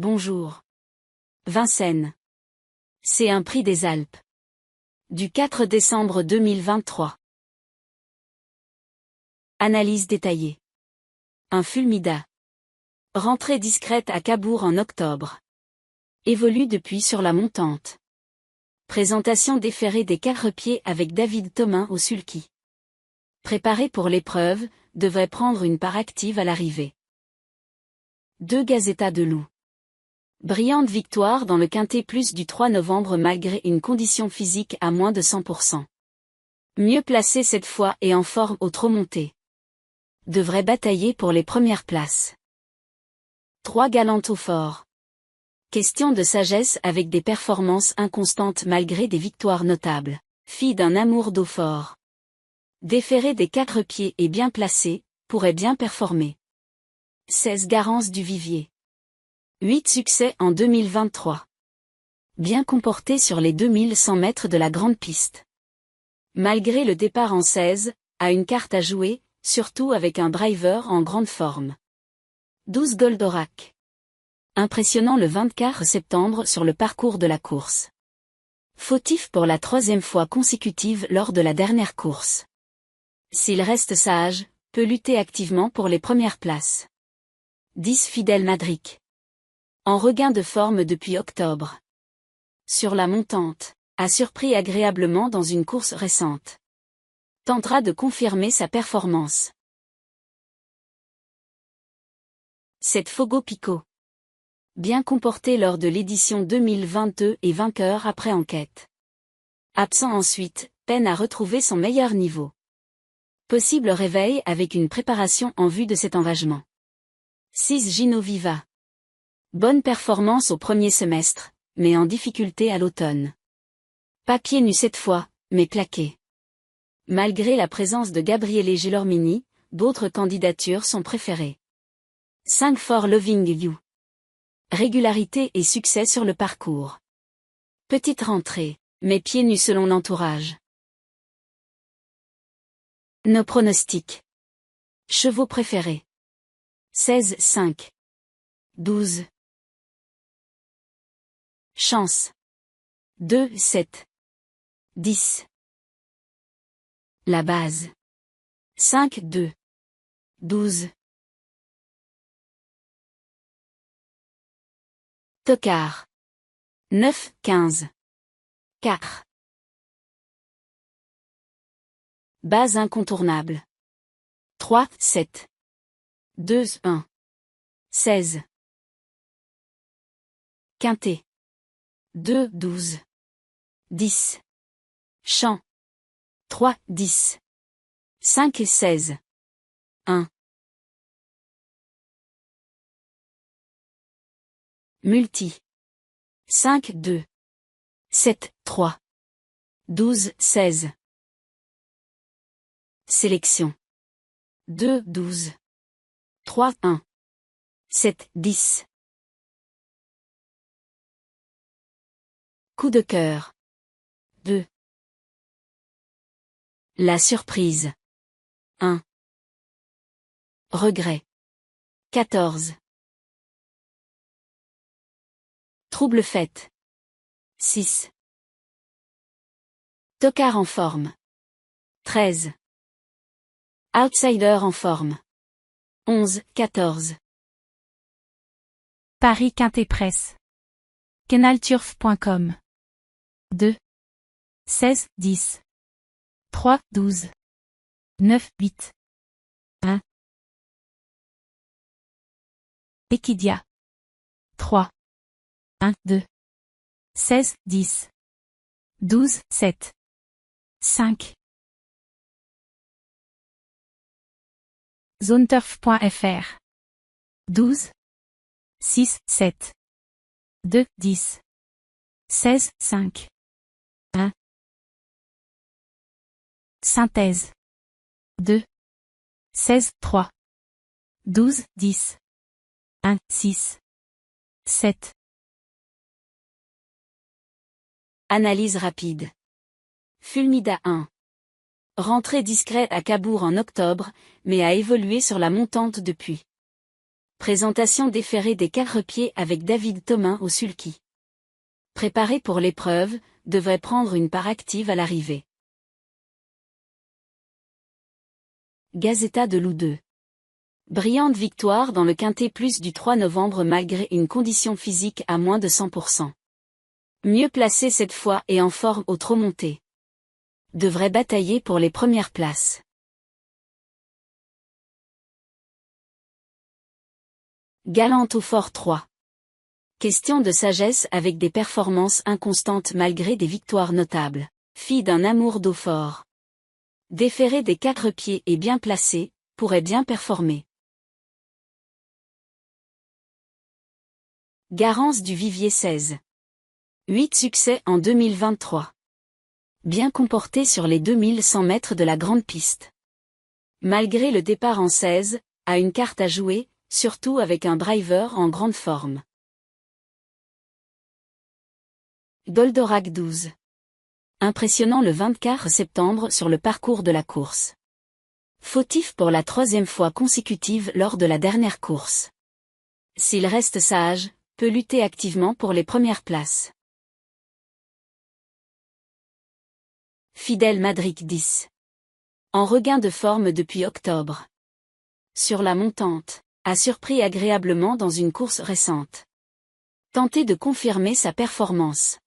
bonjour. Vincennes. C'est un prix des Alpes. Du 4 décembre 2023. Analyse détaillée. Un Fulmida. Rentrée discrète à Cabourg en octobre. Évolue depuis sur la montante. Présentation déférée des 4 pieds avec David Thomin au sulky. Préparé pour l'épreuve, devrait prendre une part active à l'arrivée. 2 Gazeta de Loup. Brillante victoire dans le Quintet Plus du 3 novembre malgré une condition physique à moins de 100%. Mieux placé cette fois et en forme au trot monté. Devrait batailler pour les premières places. 3 Galante au fort. Question de sagesse avec des performances inconstantes malgré des victoires notables. Fille d'un amour d'eau fort. Déféré des 4 pieds et bien placé, pourrait bien performer. 16 Garance du Vivier. 8 succès en 2023. Bien comporté sur les 2100 mètres de la grande piste. Malgré le départ en 16, a une carte à jouer, surtout avec un driver en grande forme. 12 Goldorak. Impressionnant le 24 septembre sur le parcours de la course. Fautif pour la 3e fois consécutive lors de la dernière course. S'il reste sage, peut lutter activement pour les premières places. 10 Fidel Madric. En regain de forme depuis octobre. Sur la montante, a surpris agréablement dans une course récente. Tentera de confirmer sa performance. 7 Fogo Pico. Bien comporté lors de l'édition 2022 et vainqueur après enquête. Absent ensuite, peine à retrouver son meilleur niveau. Possible réveil avec une préparation en vue de cet engagement. 6 Gino Viva. Bonne performance au premier semestre, mais en difficulté à l'automne. Pas pieds nus cette fois, mais plaqué. Malgré la présence de Gabriele Gelormini, d'autres candidatures sont préférées. 5 For Loving You. Régularité et succès sur le parcours. Petite rentrée, mais pieds nus selon l'entourage. Nos pronostics. Chevaux préférés. 16 5. 12. Chance. 2 7. 10. La base. 5 2. 12. Tocard. 9 15. 4. Base incontournable. 3 7. 2 1. 16. Quintet. 2 12. 10. Champ. 3 10. 5 16. 1. Multi. 5 2. 7 3. 12 16. Sélection. 2 12. 3 1. 7 10. Coup de cœur. 2. La surprise. 1. Regret. 14. Trouble fête. 6. Tocard en forme. 13. Outsider en forme. 11 14. Paris Quintet Presse. Canalturf.com. 2. 16 10. 3 12. 9 8. 1. Equidia. 3. 1 2. 16 10. 12 7. 5. Zoneturf.fr. 12. 6 7. 2 10. 16 5. 1. Synthèse. 2. 16 3. 12 10. 1 6. 7. Analyse rapide. Fulmida 1. Rentrée discrète à Cabourg en octobre, mais a évolué sur la montante depuis. Présentation déférée des 4 pieds avec David Thomin au sulky. Préparé pour l'épreuve, devrait prendre une part active à l'arrivée. Gazeta de Loup 2. Brillante victoire dans le Quintet Plus du 3 novembre malgré une condition physique à moins de 100%. Mieux placé cette fois et en forme au trot monté. Devrait batailler pour les premières places. Galante au fort 3. Question de sagesse avec des performances inconstantes malgré des victoires notables. Fille d'un amour d'eau fort. Déféré des 4 pieds et bien placé, pourrait bien performer. Garance du Vivier 16. 8 succès en 2023. Bien comporté sur les 2100 mètres de la grande piste. Malgré le départ en 16, a une carte à jouer, surtout avec un driver en grande forme. Goldorak 12. Impressionnant le 24 septembre sur le parcours de la course. Fautif pour la 3e fois consécutive lors de la dernière course. S'il reste sage, peut lutter activement pour les premières places. Fidel Madric 10. En regain de forme depuis octobre. Sur la montante, a surpris agréablement dans une course récente. Tenter de confirmer sa performance.